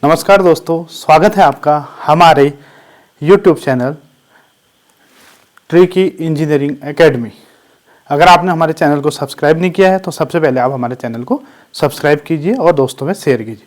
नमस्कार दोस्तों, स्वागत है आपका हमारे YouTube channel tricky engineering academy. अगर आपने हमारे चैनल को सब्सक्राइब नहीं किया है तो सबसे पहले आप हमारे चैनल को सब्सक्राइब कीजिए और दोस्तों में शेयर कीजिए।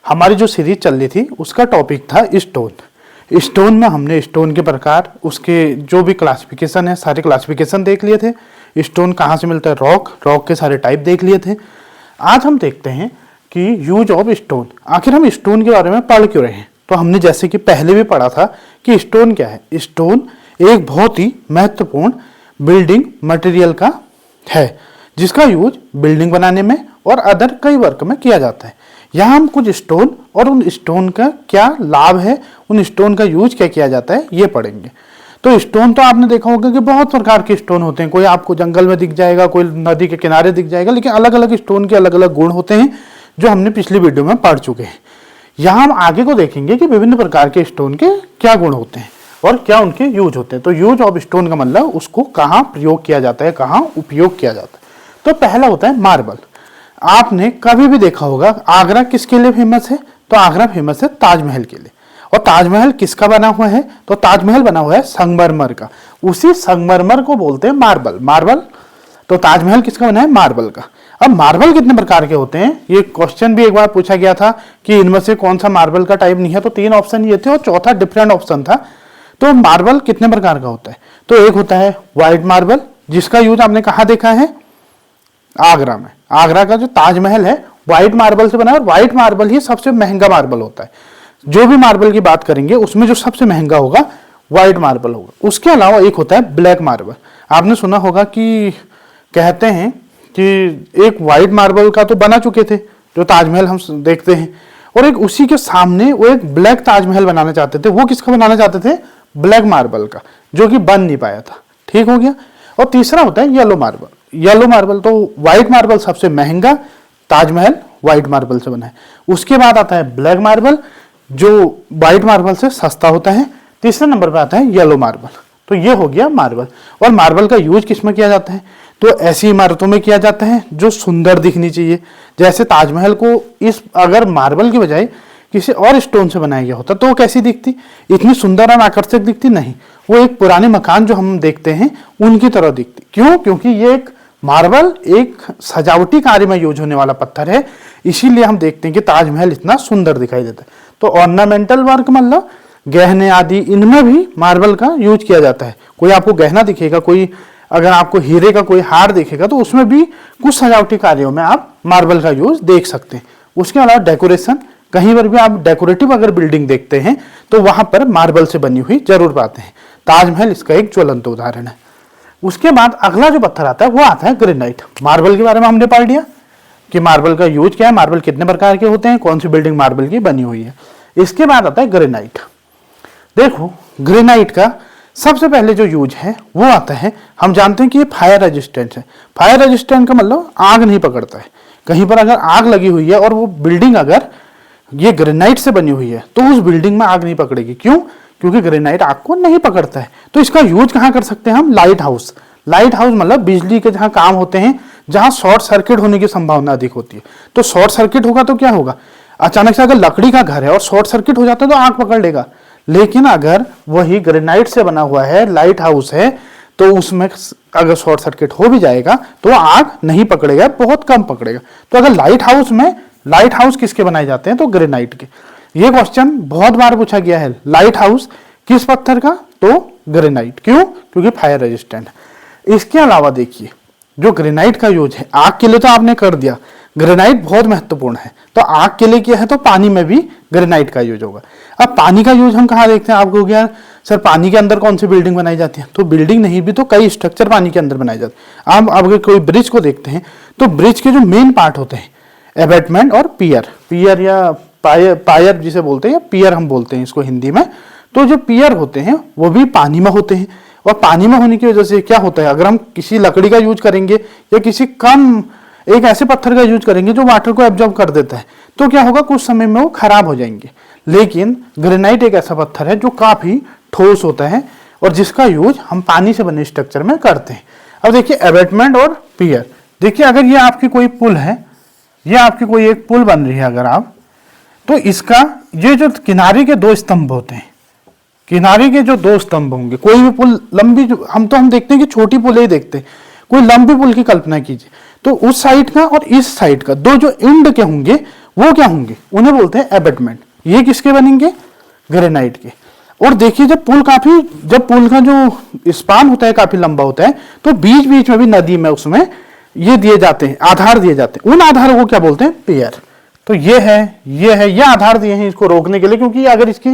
हमारी जो सीरीज चल रही थी उसका टॉपिक था स्टोन। स्टोन में हमने स्टोन के प्रकार, उसके जो भी क्लासिफिकेशन है, सारे क्लासिफिकेशन देख लिए थे। स्टोन कहाँ से मिलता है, रॉक के सारे टाइप देख लिए थे। आज हम देखते हैं कि यूज ऑफ स्टोन, आखिर हम स्टोन के बारे में पढ़ क्यों रहे हैं। तो हमने जैसे कि पहले भी पढ़ा था कि स्टोन क्या है। स्टोन एक बहुत ही महत्वपूर्ण बिल्डिंग मटेरियल का है जिसका यूज बिल्डिंग बनाने में और अदर कई वर्क में किया जाता है। यहाँ हम कुछ स्टोन और उन स्टोन का क्या लाभ है, उन स्टोन का यूज क्या किया जाता है, ये पढ़ेंगे। तो स्टोन तो आपने देखा होगा कि बहुत प्रकार के स्टोन होते हैं। कोई आपको जंगल में दिख जाएगा, कोई नदी के किनारे दिख जाएगा, लेकिन अलग अलग स्टोन के अलग अलग गुण होते हैं जो हमने पिछली वीडियो में पढ़ चुके हैं। यहाँ हम आगे को देखेंगे कि विभिन्न प्रकार के स्टोन के क्या गुण होते हैं और क्या उनके यूज होते हैं। तो यूज ऑफ स्टोन का मतलब उसको कहाँ प्रयोग किया जाता है, कहाँ उपयोग किया जाता है। तो पहला होता है मार्बल। आपने कभी भी देखा होगा आगरा किसके लिए फेमस है, तो आगरा फेमस है ताजमहल के लिए। और ताजमहल किसका बना हुआ है, तो ताजमहल बना हुआ है संगमरमर का। उसी संगमरमर को बोलते हैं मार्बल। तो ताजमहल किसका बना है, मार्बल का। अब मार्बल कितने प्रकार के होते हैं, ये क्वेश्चन भी एक बार पूछा गया था कि इनमें से कौन सा मार्बल का टाइप नहीं है। तो 3 ऑप्शन ये थे और चौथा डिफरेंट ऑप्शन था। तो मार्बल कितने प्रकार का होता है, तो एक होता है व्हाइट मार्बल, जिसका यूज आपने कहाँ देखा है, आगरा में। आगरा का जो ताजमहल है व्हाइट मार्बल से बना है और व्हाइट मार्बल ही सबसे महंगा मार्बल होता है। जो भी मार्बल की बात करेंगे उसमें जो सबसे महंगा होगा व्हाइट मार्बल होगा। उसके अलावा एक होता है ब्लैक मार्बल। आपने सुना होगा कि कहते हैं कि एक व्हाइट मार्बल का तो बना चुके थे जो ताजमहल हम देखते हैं, और एक उसी के सामने वो एक ब्लैक ताजमहल बनाना चाहते थे। वो किसका बनाना चाहते थे, ब्लैक मार्बल का, जो कि बन नहीं पाया था। ठीक हो गया। और तीसरा होता है येलो मार्बल। तो व्हाइट मार्बल सबसे महंगा, ताजमहल व्हाइट मार्बल से बना है। उसके बाद आता है ब्लैक मार्बल जो व्हाइट मार्बल से सस्ता होता है। तीसरे नंबर पर आता है येलो मार्बल। तो ये हो गया मार्बल। और मार्बल का यूज किस में किया जाता है, तो ऐसी इमारतों में किया जाता है जो सुंदर दिखनी चाहिए। जैसे ताजमहल को इस अगर मार्बल की बजाय किसी और स्टोन से बनाया गया होता तो वो कैसी दिखती, इतनी सुंदर और आकर्षक दिखती नहीं। वो एक पुराने मकान जो हम देखते हैं उनकी तरह दिखती। क्यों, क्योंकि ये एक मार्बल एक सजावटी कार्य में यूज होने वाला पत्थर है, इसीलिए हम देखते हैं कि ताजमहल इतना सुंदर दिखाई देता है। तो ऑर्नामेंटल वर्क मतलब गहने आदि, इनमें भी मार्बल का यूज किया जाता है। कोई आपको गहना दिखेगा, कोई अगर आपको हीरे का कोई हार दिखेगा तो उसमें भी कुछ सजावटी कार्यों में आप मार्बल का यूज देख सकते हैं। उसके अलावा डेकोरेशन, कहीं पर भी आप डेकोरेटिव अगर बिल्डिंग देखते हैं तो वहां पर मार्बल से बनी हुई जरूर पाते हैं। ताजमहल इसका एक ज्वलंत उदाहरण है। उसके बाद अगला जो पत्थर आता है वो आता है ग्रेनाइट। मार्बल के बारे में हमने पढ़ लिया कि मार्बल का यूज क्या है, मार्बल कितने प्रकार के होते हैं, कौन सी बिल्डिंग मार्बल की बनी हुई है। इसके बाद आता है ग्रेनाइट। देखो ग्रेनाइट का सबसे पहले जो यूज है वो आता है, हम जानते हैं कि ये फायर रेजिस्टेंट है। फायर रेजिस्टेंट का मतलब आग नहीं पकड़ता है। कहीं पर अगर आग लगी हुई है और वो बिल्डिंग अगर ये ग्रेनाइट से बनी हुई है तो उस बिल्डिंग में आग नहीं पकड़ेगी। क्यों, क्योंकि ग्रेनाइट आग को नहीं पकड़ता है। तो इसका यूज कहाँ कर सकते हैं हम, लाइट हाउस मतलब बिजली के जहाँ काम होते हैं, जहाँ शॉर्ट सर्किट होने की संभावना अधिक होती है। तो शॉर्ट सर्किट होगा तो क्या होगा, अचानक से अगर लकड़ी का घर है और शॉर्ट सर्किट हो जाता है तो आग पकड़ लेगा। लेकिन अगर वही ग्रेनाइट से बना हुआ है, लाइट हाउस है, तो उसमें अगर शॉर्ट सर्किट हो भी जाएगा तो आग नहीं पकड़ेगा, बहुत कम पकड़ेगा। तो अगर लाइट हाउस किसके बनाए जाते हैं, तो ग्रेनाइट के। ये क्वेश्चन बहुत बार पूछा गया है, लाइट हाउस किस पत्थर का, तो ग्रेनाइट। क्यों, क्योंकि फायर रेजिस्टेंट। इसके अलावा देखिए जो ग्रेनाइट का यूज है, आग के लिए तो आपने कर दिया, ग्रेनाइट बहुत महत्वपूर्ण है। तो आग के लिए किया है तो पानी में भी ग्रेनाइट का यूज होगा। अब पानी का यूज हम कहाँ देखते हैं, आपको क्या सर पानी के अंदर कौन सी बिल्डिंग बनाई जाती है, तो बिल्डिंग नहीं भी तो कई स्ट्रक्चर पानी के अंदर बनाए जाते हैं। आप अगर कोई ब्रिज को देखते हैं तो ब्रिज के जो मेन पार्ट होते हैं, एबैटमेंट और पियर या पायर जिसे बोलते हैं, या पियर हम बोलते हैं इसको हिंदी में। तो जो पियर होते हैं वो भी पानी में होते हैं। और पानी में होने की वजह से क्या होता है, अगर हम किसी लकड़ी का यूज करेंगे या किसी कम एक ऐसे पत्थर का यूज करेंगे जो वाटर को एब्जॉर्ब कर देता है, तो क्या होगा, कुछ समय में वो खराब हो जाएंगे। लेकिन ग्रेनाइट एक ऐसा पत्थर है जो काफी ठोस होता है और जिसका यूज हम पानी से बने स्ट्रक्चर में करते हैं। अब देखिए एबैटमेंट और पियर, देखिए अगर ये आपकी कोई पुल है, ये आपकी कोई एक पुल बन रही है, अगर आप तो इसका ये जो किनारे के दो स्तंभ होते हैं, किनारे के जो दो स्तंभ होंगे, कोई भी पुल लंबी, हम देखते हैं कि छोटी पुल ही देखते हैं, कोई लंबी पुल की कल्पना कीजिए, तो उस साइड का और इस साइड का दो जो एंड के होंगे वो क्या होंगे, उन्हें बोलते हैं एबेटमेंट। ये किसके बनेंगे, ग्रेनाइट के। और देखिए जब पुल का जो स्पान होता है काफी लंबा होता है, तो बीच बीच में भी नदी में उसमें ये दिए जाते हैं, आधार दिए जाते हैं, उन आधारों को क्या बोलते हैं, पियर। तो ये आधार दिए हैं इसको रोकने के लिए, क्योंकि अगर इसकी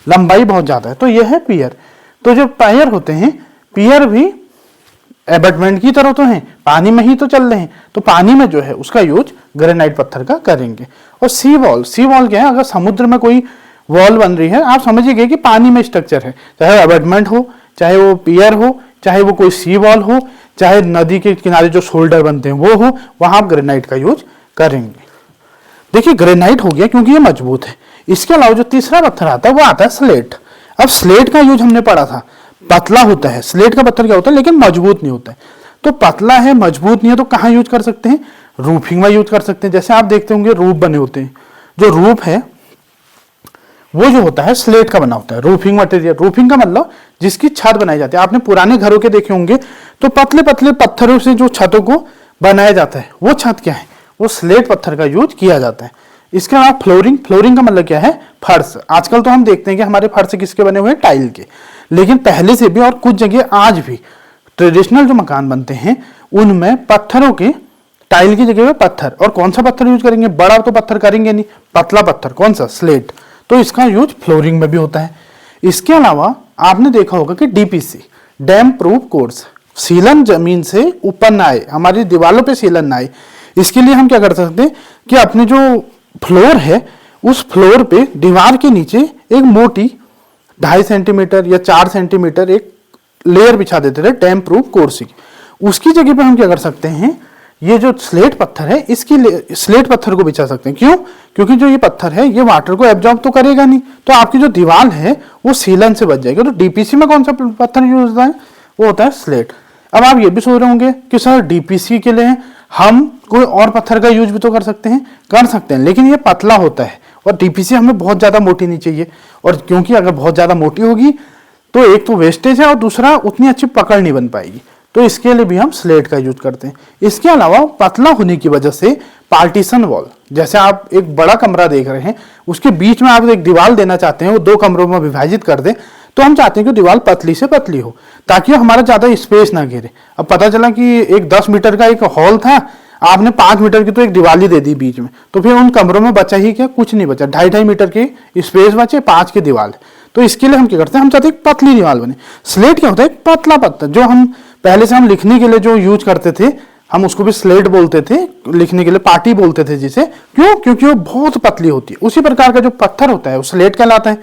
लंबाई बहुत ज्यादा है तो ये है पियर। तो जो पियर होते हैं, पियर भी एबेटमेंट की तरह तो है, पानी में ही तो चल रहे हैं, तो पानी में जो है उसका यूज ग्रेनाइट पत्थर का करेंगे। और सी वॉल क्या है, अगर समुद्र में कोई वॉल बन रही है, आप समझिए कि पानी में स्ट्रक्चर है, चाहे एबेटमेंट हो, चाहे वो पियर हो, चाहे वो कोई सी वॉल हो, चाहे नदी के किनारे जो शोल्डर बनते हैं वो हो, वहां आप ग्रेनाइट का यूज करेंगे। देखिए ग्रेनाइट हो गया क्योंकि ये मजबूत है। इसके अलावा जो तीसरा पत्थर आता है वो आता है स्लेट। अब स्लेट का यूज हमने पढ़ा था, पतला होता है, स्लेट का पत्थर क्या होता है लेकिन मजबूत नहीं होता है। तो पतला है, मजबूत नहीं है, तो कहाँ यूज कर सकते हैं, रूफिंग में यूज कर सकते हैं। जैसे आप देखते होंगे रूफ बने होते हैं, जो रूफ है वो जो होता है स्लेट का बना होता है, रूफिंग मटेरियल। रूफिंग का मतलब जिसकी छत बनाई जाती है, आपने पुराने घरों के देखे होंगे तो पतले पतले पत्थरों से जो छतों को बनाया जाता है, वो छत क्या है, वो स्लेट पत्थर का यूज किया जाता है। इसके अलावा फ्लोरिंग का मतलब क्या है, फर्श। आजकल तो हम देखते हैं कि हमारे फर्श किसके बने हुए हैं, टाइल के, लेकिन पहले से भी और कुछ जगह आज भी ट्रेडिशनल जो मकान बनते हैं उनमें पत्थरों के, टाइल की जगह पे पत्थर। और कौन सा पत्थर यूज करेंगे, बड़ा तो पत्थर करेंगे नहीं, पतला पत्थर, कौन सा, स्लेट। तो इसका यूज फ्लोरिंग में भी होता है। इसके अलावा आपने देखा होगा कि डीपीसी, डैम प्रूफ कोर्स, सीलन जमीन से ऊपर ना आए, हमारी दीवारों पे सीलन ना आए, इसके लिए हम क्या कर सकते हैं कि अपने जो फ्लोर है उस फ्लोर पे दीवार के नीचे एक मोटी 2.5 सेंटीमीटर या 4 सेंटीमीटर एक लेयर बिछा देते थे डैम प्रूफ कोर्स की। उसकी जगह पे हम क्या कर सकते हैं, ये जो स्लेट पत्थर है इसकी स्लेट पत्थर को बिछा सकते हैं। क्यों, क्योंकि जो ये पत्थर है ये वाटर को एब्जॉर्ब तो करेगा नहीं, तो आपकी जो दीवार है वो सीलन से बच जाएगी। तो डीपीसी में कौन सा पत्थर यूज होता है, वो होता है स्लेट। अब आप ये भी सोच रहे होंगे कि सर डीपीसी के लिए हम कोई और पत्थर का यूज भी तो कर सकते हैं, लेकिन ये पतला होता है और डीपीसी हमें बहुत ज्यादा मोटी नहीं चाहिए। और क्योंकि अगर बहुत ज्यादा मोटी होगी तो एक तो वेस्टेज है और दूसरा उतनी अच्छी पकड़ नहीं बन पाएगी, तो इसके लिए भी हम स्लेट का यूज करते हैं। इसके अलावा पतला होने की वजह से पार्टीशन वॉल, जैसे आप एक बड़ा कमरा देख रहे हैं उसके बीच में आप एक दीवार देना चाहते हैं, वो 2 कमरों में विभाजित कर दें, तो हम चाहते हैं कि दीवार पतली से पतली हो ताकि हमारा ज्यादा स्पेस ना घेरे। अब पता चला कि एक 10 मीटर का एक हॉल था, आपने 5 मीटर की तो एक दीवार ही दे दी बीच में, तो फिर उन कमरों में बचा ही क्या, कुछ नहीं बचा। 2.5 मीटर की स्पेस बचे, 5 की दीवार। तो इसके लिए हम क्या करते हैं, हम चाहते हैं पतली दीवार बने। स्लेट क्या होता है, एक पतला पत्थर, जो हम पहले से हम लिखने के लिए जो यूज करते थे, हम उसको भी स्लेट बोलते थे, लिखने के लिए पाटी बोलते थे जिसे। क्यों, क्योंकि वो बहुत पतली होती है। उसी प्रकार का जो पत्थर होता है वो स्लेट कहलाता है।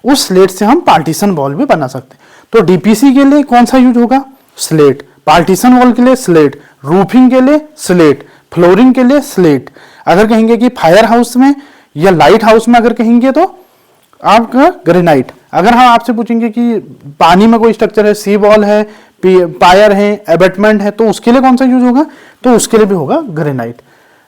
उस स्लेट से हम पार्टीशन वॉल भी बना सकते हैं। तो डीपीसी के लिए कौन सा यूज होगा, स्लेट। पार्टीशन वॉल के लिए स्लेट, रूफिंग के लिए स्लेट, फ्लोरिंग के लिए स्लेट। अगर कहेंगे कि फायर हाउस में या लाइट हाउस में अगर कहेंगे तो आपका ग्रेनाइट। अगर हम आपसे पूछेंगे कि पानी में कोई स्ट्रक्चर है, सी वॉल है, पायर है, एबेटमेंट है, तो उसके लिए कौन सा यूज होगा, तो उसके लिए भी होगा ग्रेनाइट।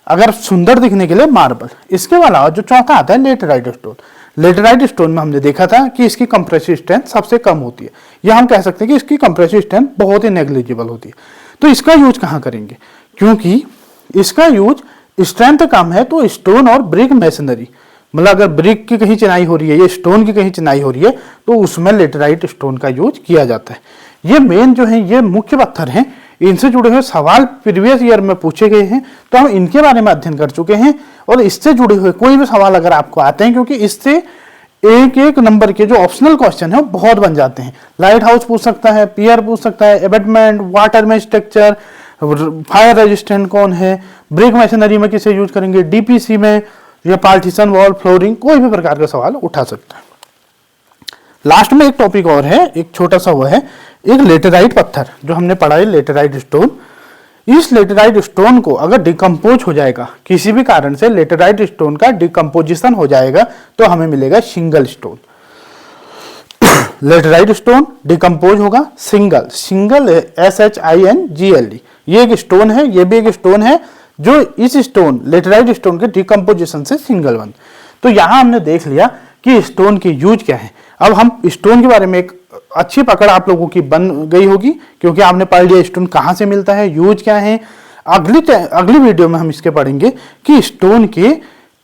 अगर सुंदर दिखने के लिए मार्बल। इसके अलावा जो चौथा आता है लेटेराइट स्टोन। लेटेराइट स्टोन में हमने देखा था कि इसकी कंप्रेसिव स्ट्रेंथ सबसे कम होती है, या हम कह सकते हैं कि इसकी कंप्रेसिव स्ट्रेंथ बहुत ही नेग्लिजिबल होती है। तो इसका यूज कहाँ करेंगे, क्योंकि इसका यूज स्ट्रेंथ कम है तो स्टोन और ब्रिक मैसनरी, मतलब अगर ब्रिक की कहीं चिनाई हो रही है या स्टोन की कहीं चिनाई हो रही है तो उसमें लेटेराइट स्टोन का यूज किया जाता है। ये मेन जो है ये मुख्य पत्थर हैं, इनसे जुड़े हुए सवाल प्रीवियस ईयर में पूछे गए हैं, तो हम इनके बारे में अध्ययन कर चुके हैं। और इससे जुड़े हुए कोई भी सवाल अगर आपको आते हैं, क्योंकि इससे एक नंबर के जो ऑप्शनल क्वेश्चन है वो बहुत बन जाते हैं। लाइट हाउस पूछ सकता है, पियर पूछ सकता है, एबेटमेंट, वाटर में स्ट्रक्चर, फायर रेजिस्टेंट कौन है, ब्रिक मशीनरी में किसे यूज करेंगे, डीपीसी में, या पार्टीशन वॉल, फ्लोरिंग, कोई भी प्रकार का सवाल उठा सकता है। लास्ट में एक टॉपिक और है, एक छोटा सा वो है एक लेटेराइट पत्थर जो हमने पढ़ा है, लेटेराइट स्टोन। इस लेटेराइट स्टोन को अगर डिकम्पोज हो जाएगा, किसी भी कारण से लेटेराइट स्टोन का डिकम्पोजिशन हो जाएगा, तो हमें मिलेगा single stone. Laterite stone decompose होगा सिंगल SHINGLE। ये एक स्टोन है, ये भी एक स्टोन है जो इस स्टोन लेटेराइट स्टोन के डिकम्पोजिशन से सिंगल बन। तो यहाँ हमने देख लिया कि स्टोन की यूज क्या है। अब हम स्टोन के बारे में एक अच्छी पकड़ आप लोगों की बन गई होगी, क्योंकि आपने पढ़ लिया स्टोन कहाँ से मिलता है, यूज क्या है। अगली वीडियो में हम इसके पढ़ेंगे कि स्टोन के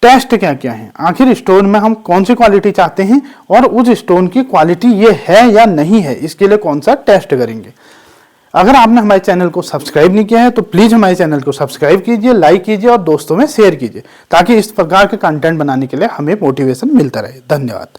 टेस्ट क्या क्या है, आखिर स्टोन में हम कौन सी क्वालिटी चाहते हैं और उस स्टोन की क्वालिटी ये है या नहीं है, इसके लिए कौन सा टेस्ट करेंगे। अगर आपने हमारे चैनल को सब्सक्राइब नहीं किया है तो प्लीज हमारे चैनल को सब्सक्राइब कीजिए, लाइक कीजिए और दोस्तों में शेयर कीजिए, ताकि इस प्रकार के कंटेंट बनाने के लिए हमें मोटिवेशन मिलता रहे। धन्यवाद।